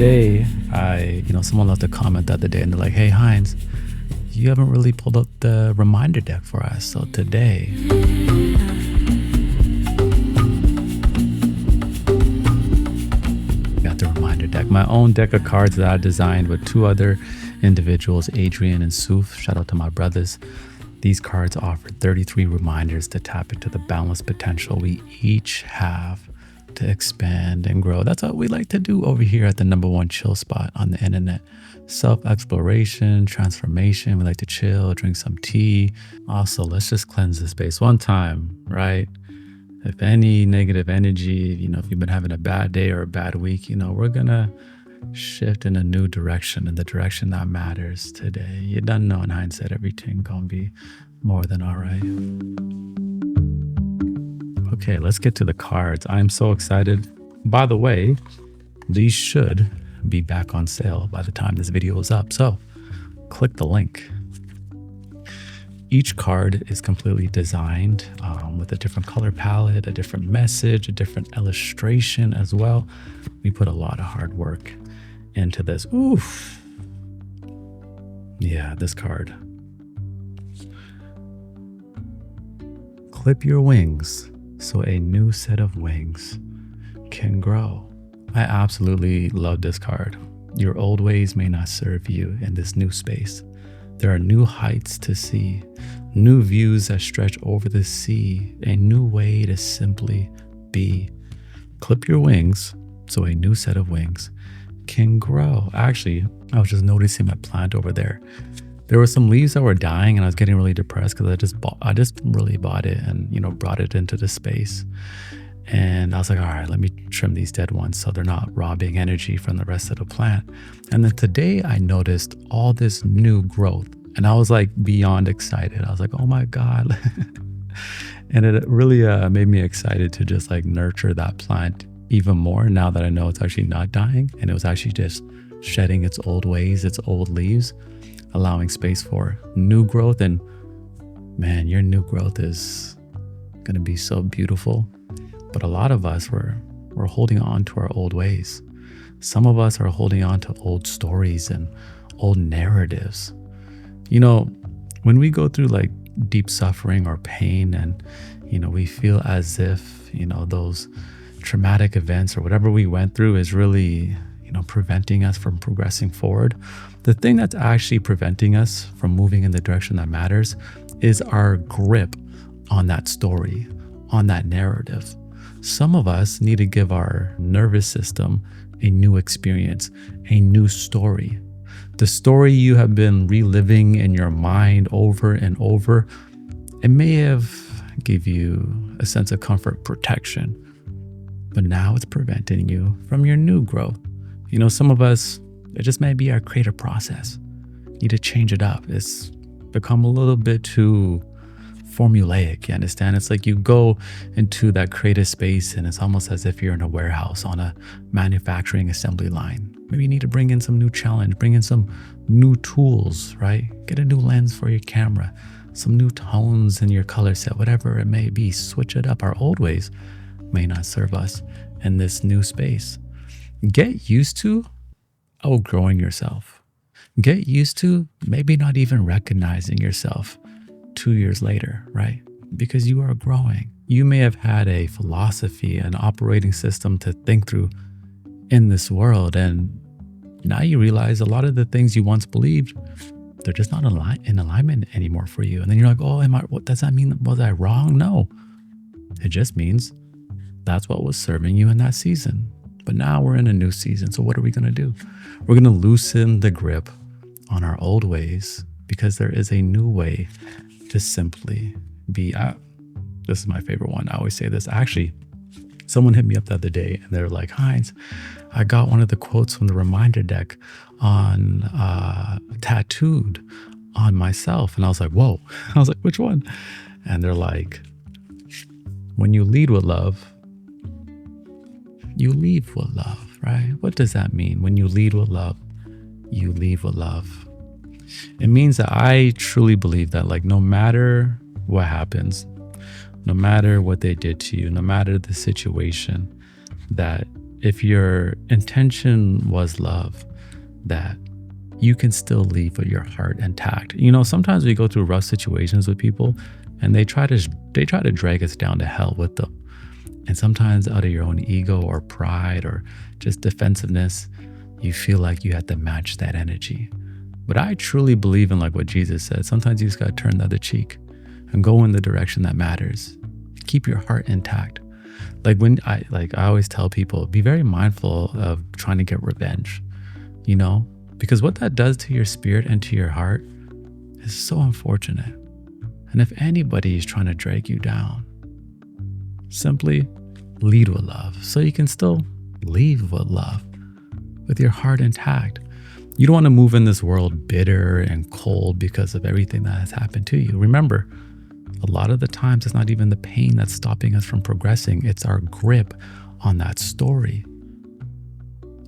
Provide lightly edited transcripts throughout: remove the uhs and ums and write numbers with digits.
today, someone left a comment the other day and they're like, hey, Heinz, you haven't really pulled up the reminder deck for us. So today, got the reminder deck, my own deck of cards that I designed with two other individuals, Adrian and Suf. Shout out to my brothers. These cards offer 33 reminders to tap into the boundless potential we each have to expand and grow. That's what we like to do over here at the #1 chill spot on the internet. Self-exploration, transformation. We like to chill, drink some tea. Also, let's just cleanse the space one time, right? If any negative energy, if you've been having a bad day or a bad week, we're gonna shift in a new direction, in the direction that matters today. You done know in hindsight, everything gonna be more than all right. Okay, let's get to the cards. I'm so excited. By the way, these should be back on sale by the time this video is up. So click the link. Each card is completely designed with a different color palette, a different message, a different illustration as well. We put a lot of hard work into this. Oof. Yeah, this card. Clip your wings so a new set of wings can grow. I absolutely love this card. Your old ways may not serve you in this new space. There are new heights to see, new views that stretch over the sea, a new way to simply be. Clip your wings so a new set of wings can grow. Actually, I was just noticing my plant over there. There were some leaves that were dying and I was getting really depressed because I just really bought it and, brought it into the space. And I was like, all right, let me trim these dead ones so they're not robbing energy from the rest of the plant. And then today I noticed all this new growth and I was like beyond excited. I was like, oh my God. And it really made me excited to just like nurture that plant even more now that I know it's actually not dying and it was actually just shedding its old ways, its old leaves, allowing space for new growth. And man, your new growth is going to be so beautiful. But a lot of us, we're holding on to our old ways. Some of us are holding on to old stories and old narratives. When we go through like deep suffering or pain and, we feel as if, those traumatic events or whatever we went through is really, preventing us from progressing forward. The thing that's actually preventing us from moving in the direction that matters is our grip on that story, on that narrative. Some of us need to give our nervous system a new experience, a new story. The story you have been reliving in your mind over and over, it may have give you a sense of comfort, protection, but now it's preventing you from your new growth. Some of us, it just may be our creative process. Need to change it up. It's become a little bit too formulaic, you understand? It's like you go into that creative space and it's almost as if you're in a warehouse on a manufacturing assembly line. Maybe you need to bring in some new challenge, bring in some new tools, right? Get a new lens for your camera, some new tones in your color set, whatever it may be. Switch it up. Our old ways may not serve us in this new space. Get used to outgrowing yourself. Get used to maybe not even recognizing yourself 2 years later, right? Because you are growing. You may have had a philosophy, an operating system to think through in this world. And now you realize a lot of the things you once believed, they're just not in alignment anymore for you. And then you're like, oh, what does that mean? Was I wrong? No, it just means that's what was serving you in that season. But now we're in a new season. So what are we going to do? We're going to loosen the grip on our old ways because there is a new way to simply be. This is my favorite one. I always say this. Actually, someone hit me up the other day and they're like, Heinz, I got one of the quotes from the reminder deck on tattooed on myself. And I was like, whoa. I was like, which one? And they're like, when you lead with love, you leave with love, right? What does that mean? When you lead with love, you leave with love. It means that I truly believe that like no matter what happens, no matter what they did to you, no matter the situation, that if your intention was love, that you can still leave with your heart intact. Sometimes we go through rough situations with people and they try to drag us down to hell with them. And sometimes out of your own ego or pride or just defensiveness, you feel like you have to match that energy. But I truly believe in like what Jesus said. Sometimes you just got to turn the other cheek and go in the direction that matters. Keep your heart intact. Like I always tell people, be very mindful of trying to get revenge, because what that does to your spirit and to your heart is so unfortunate. And if anybody is trying to drag you down, simply lead with love so you can still leave with love, with your heart intact. You don't want to move in this world bitter and cold because of everything that has happened to you. Remember, a lot of the times it's not even the pain that's stopping us from progressing. It's our grip on that story.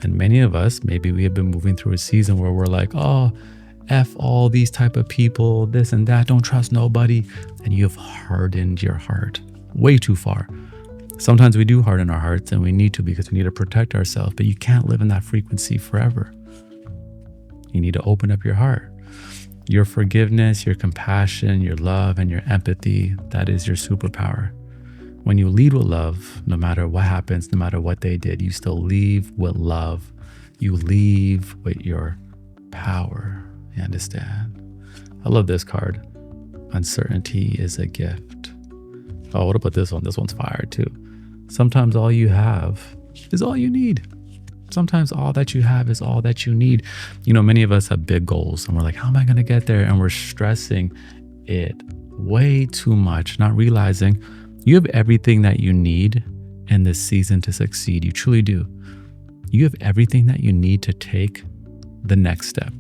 And many of us, maybe we have been moving through a season where we're like, oh, F all these type of people, this and that, don't trust nobody. And you've hardened your heart way too far. Sometimes we do harden our hearts and we need to because we need to protect ourselves, but you can't live in that frequency forever. You need to open up your heart. Your forgiveness, your compassion, your love, and your empathy, that is your superpower. When you lead with love, no matter what happens, no matter what they did, you still leave with love. You leave with your power. You understand? I love this card. Uncertainty is a gift. Oh, what about this one? This one's fire too. Sometimes all you have is all you need. Sometimes all that you have is all that you need. Many of us have big goals and we're like, how am I going to get there? And we're stressing it way too much, not realizing you have everything that you need in this season to succeed. You truly do. You have everything that you need to take the next step.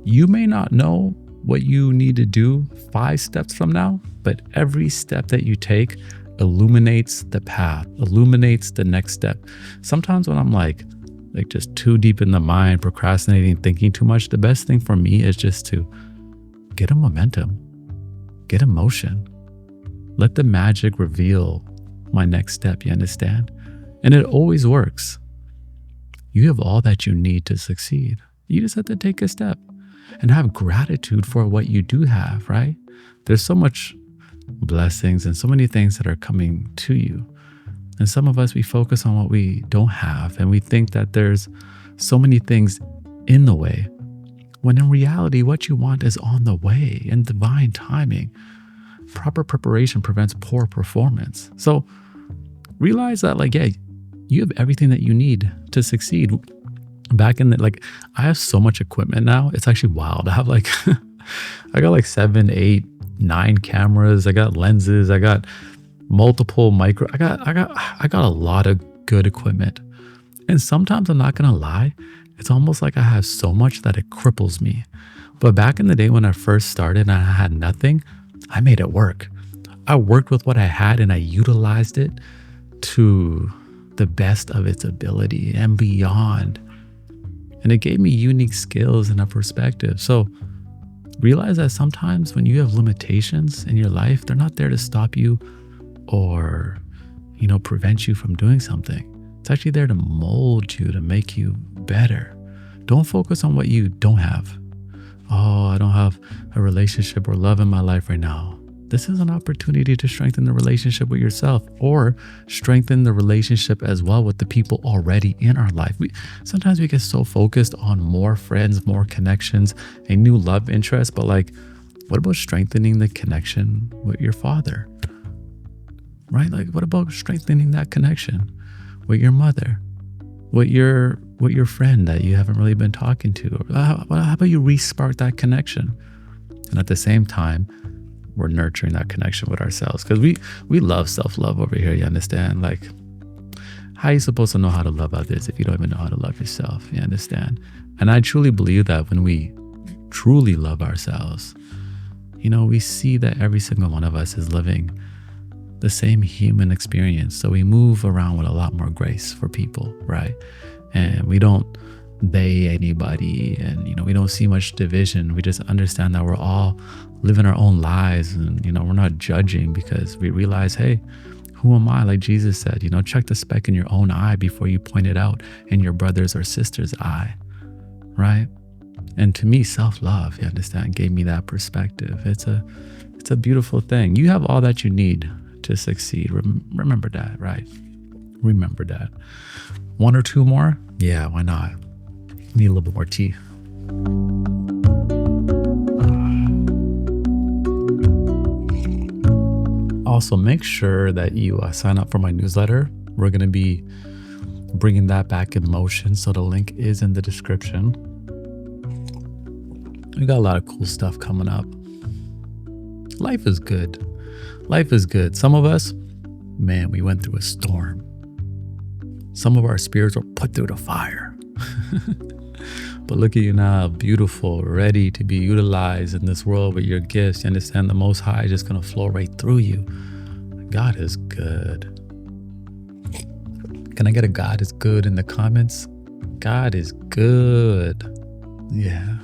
You may not know what you need to do 5 steps from now, but every step that you take illuminates the path, illuminates the next step. Sometimes when I'm like just too deep in the mind, procrastinating, thinking too much, the best thing for me is just to get a momentum, get a motion. Let the magic reveal my next step, you understand? And it always works. You have all that you need to succeed. You just have to take a step and have gratitude for what you do have, right? There's so much blessings and so many things that are coming to you. And some of us, we focus on what we don't have and we think that there's so many things in the way, when in reality, what you want is on the way in divine timing. Proper preparation prevents poor performance. So realize that you have everything that you need to succeed. Back in I have so much equipment now. It's actually wild. I have I got 7, 8, 9 cameras. I got lenses. I got multiple micro. I got a lot of good equipment. And sometimes I'm not gonna lie, it's almost like I have so much that it cripples me. But back in the day when I first started and I had nothing, I made it work. I worked with what I had and I utilized it to the best of its ability and beyond. And it gave me unique skills and a perspective. So realize that sometimes when you have limitations in your life, they're not there to stop you or, prevent you from doing something. It's actually there to mold you, to make you better. Don't focus on what you don't have. Oh, I don't have a relationship or love in my life right now. This is an opportunity to strengthen the relationship with yourself or strengthen the relationship as well with the people already in our life. Sometimes we get so focused on more friends, more connections, a new love interest, but what about strengthening the connection with your father? Right? What about strengthening that connection with your mother, with your friend that you haven't really been talking to? Or how about you re-spark that connection? And at the same time, we're nurturing that connection with ourselves, because we love self-love over here, you understand? How are you supposed to know how to love others if you don't even know how to love yourself? You understand? And I truly believe that when we truly love ourselves, we see that every single one of us is living the same human experience. So we move around with a lot more grace for people, right? And we don't they anybody, and we don't see much division. We just understand that we're all living our own lives, and we're not judging, because we realize, hey, Who am I? Like Jesus said, check the speck in your own eye before you point it out in your brother's or sister's eye, right? And to me, self-love, you understand, gave me that perspective. It's a beautiful thing. You have all that you need to succeed. Remember that, right? Remember that. One or two more? Yeah, why not? Need a little bit more tea. Also, make sure that you sign up for my newsletter. We're going to be bringing that back in motion. So the link is in the description. We got a lot of cool stuff coming up. Life is good. Life is good. Some of us, man, we went through a storm. Some of our spirits were put through the fire. But look at you now, beautiful, ready to be utilized in this world with your gifts. You understand, the Most High is just going to flow right through you. God is good. Can I get a God is good in the comments? God is good. Yeah.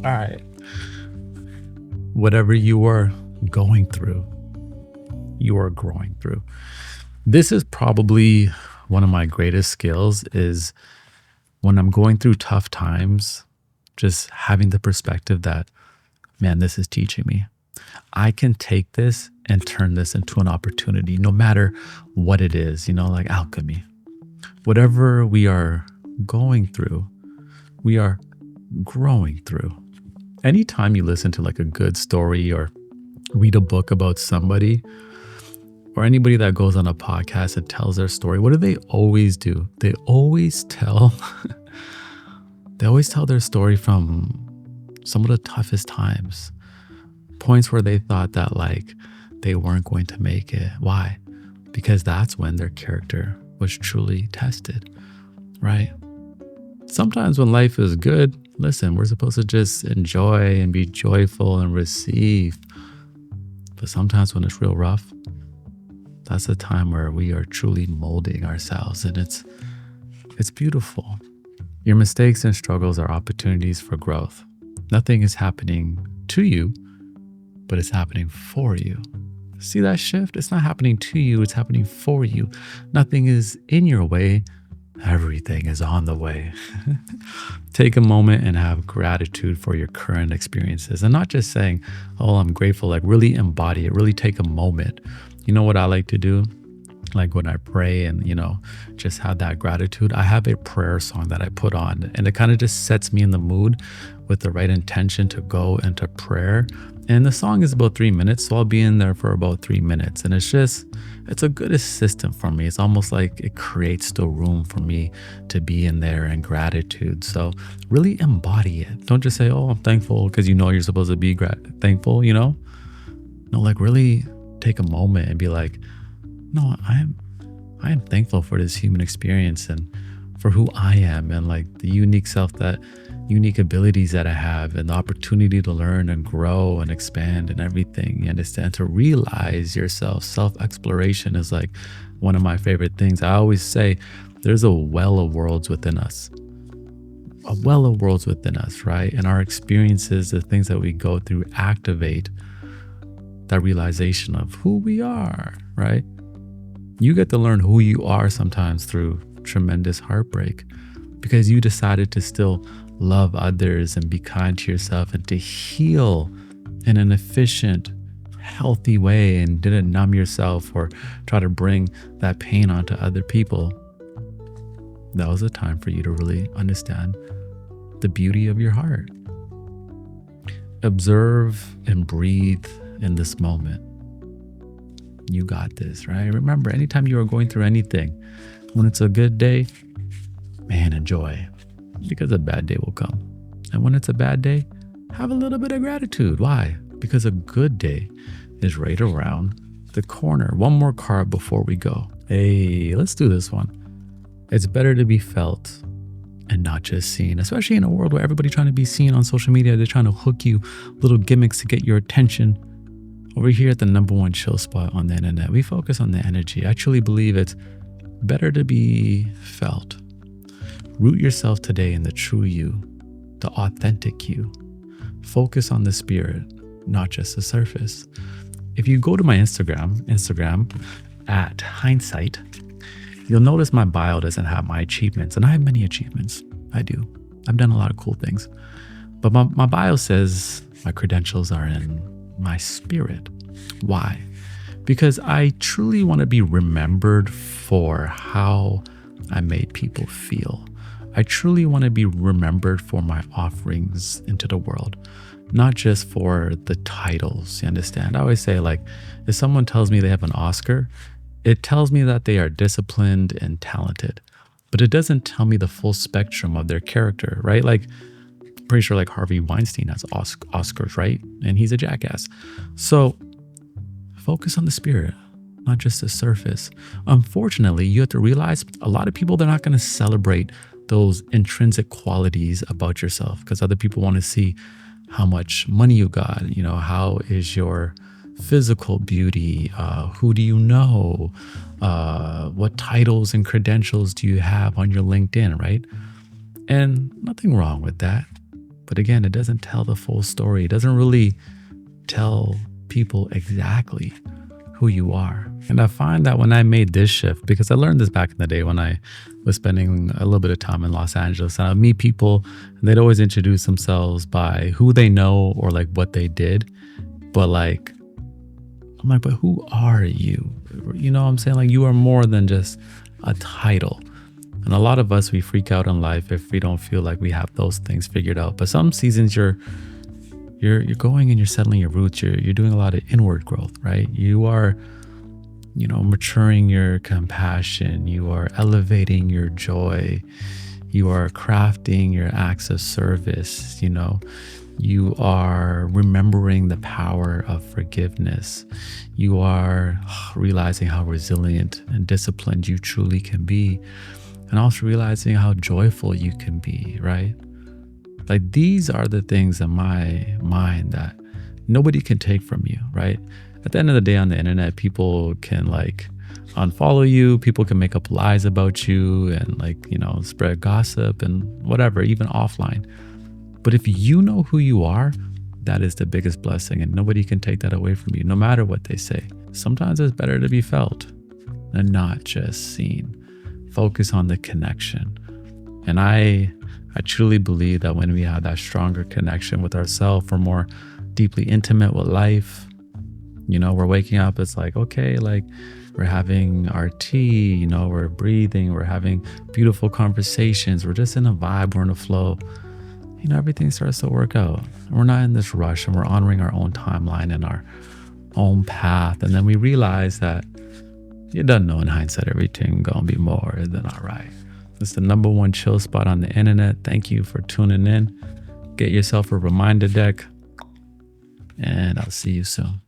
All right. Whatever you are going through, you are growing through. This is probably one of my greatest skills, is when I'm going through tough times, just having the perspective that, man, this is teaching me. I can take this and turn this into an opportunity, no matter what it is, like alchemy. Whatever we are going through, we are growing through. Anytime you listen to like a good story or read a book about somebody, or anybody that goes on a podcast and tells their story, what do they always do? They always tell their story from some of the toughest times, points where they thought that like they weren't going to make it. Why? Because that's when their character was truly tested, right? Sometimes when life is good, listen, we're supposed to just enjoy and be joyful and receive. But sometimes when it's real rough, that's the time where we are truly molding ourselves, and it's beautiful. Your mistakes and struggles are opportunities for growth. Nothing is happening to you, but it's happening for you. See that shift? It's not happening to you, it's happening for you. Nothing is in your way, everything is on the way. Take a moment and have gratitude for your current experiences, and not just saying, oh, I'm grateful, like really embody it, really take a moment. You know what I like to do? Like when I pray and, just have that gratitude, I have a prayer song that I put on, and it kind of just sets me in the mood with the right intention to go into prayer. And the song is about 3 minutes, so I'll be in there for about 3 minutes. And it's a good assistant for me. It's almost like it creates the room for me to be in there in gratitude. So really embody it. Don't just say, oh, I'm thankful, because you're supposed to be thankful, No, like really take a moment and be like, no, I am thankful for this human experience and for who I am, and like the unique unique abilities that I have, and the opportunity to learn and grow and expand and everything. You understand? To realize yourself. Self-exploration is like one of my favorite things. I always say there's a well of worlds within us. A well of worlds within us, right? And our experiences, the things that we go through, activate that realization of who we are, right? You get to learn who you are sometimes through tremendous heartbreak, because you decided to still love others and be kind to yourself and to heal in an efficient, healthy way, and didn't numb yourself or try to bring that pain onto other people. That was a time for you to really understand the beauty of your heart. Observe and breathe in this moment. You got this, right? Remember, anytime you are going through anything, when it's a good day, man, enjoy, because a bad day will come. And when it's a bad day, have a little bit of gratitude. Why? Because a good day is right around the corner. One more card before we go. Hey, let's do this one. It's better to be felt and not just seen, especially in a world where everybody's trying to be seen on social media. They're trying to hook you little gimmicks to get your attention. Over here at the #1 chill spot on the internet, we focus on the energy. I truly believe it's better to be felt. Root yourself today in the true you, the authentic you. Focus on the spirit, not just the surface. if you go to my Instagram at HINDZ, you'll notice my bio doesn't have my achievements, and I have many achievements. I do. I've done a lot of cool things. But my bio says my credentials are in my spirit. Why? Because I truly want to be remembered for how I made people feel. I truly want to be remembered for my offerings into the world, not just for the titles. You understand? I always say, like, if someone tells me they have an Oscar, it tells me that they are disciplined and talented, but it doesn't tell me the full spectrum of their character, right? Like, pretty sure like Harvey Weinstein has Oscars, right? And he's a jackass. So focus on the spirit, not just the surface. Unfortunately, you have to realize a lot of people, they're not going to celebrate those intrinsic qualities about yourself because other people want to see how much money you got, how is your physical beauty, who do you know, what titles and credentials do you have on your LinkedIn, right? And nothing wrong with that. But again, it doesn't tell the full story. It doesn't really tell people exactly who you are. And I find that when I made this shift, because I learned this back in the day when I was spending a little bit of time in Los Angeles, and I'd meet people and they'd always introduce themselves by who they know or like what they did. But like, I'm like, but who are you? You know what I'm saying? Like, you are more than just a title. And a lot of us, we freak out in life if we don't feel like we have those things figured out. But some seasons you're going and you're settling your roots. You're doing a lot of inward growth, right? You are, maturing your compassion. You are elevating your joy. You are crafting your acts of service. You are remembering the power of forgiveness. You are realizing how resilient and disciplined you truly can be. And also realizing how joyful you can be, right? Like, these are the things in my mind that nobody can take from you, right? At the end of the day on the internet, people can like unfollow you, people can make up lies about you and spread gossip and whatever, even offline. But if you know who you are, that is the biggest blessing, and nobody can take that away from you, no matter what they say. Sometimes it's better to be felt and not just seen. Focus on the connection. And I truly believe that when we have that stronger connection with ourselves, we're more deeply intimate with life. We're waking up, it's like, okay, like we're having our tea, we're breathing, we're having beautiful conversations, we're just in a vibe, we're in a flow. Everything starts to work out. And we're not in this rush, and we're honoring our own timeline and our own path. And then we realize that you don't know in hindsight everything gonna be more than all right. It's the number one chill spot on the internet. Thank you for tuning in. Get yourself a reminder deck, and I'll see you soon.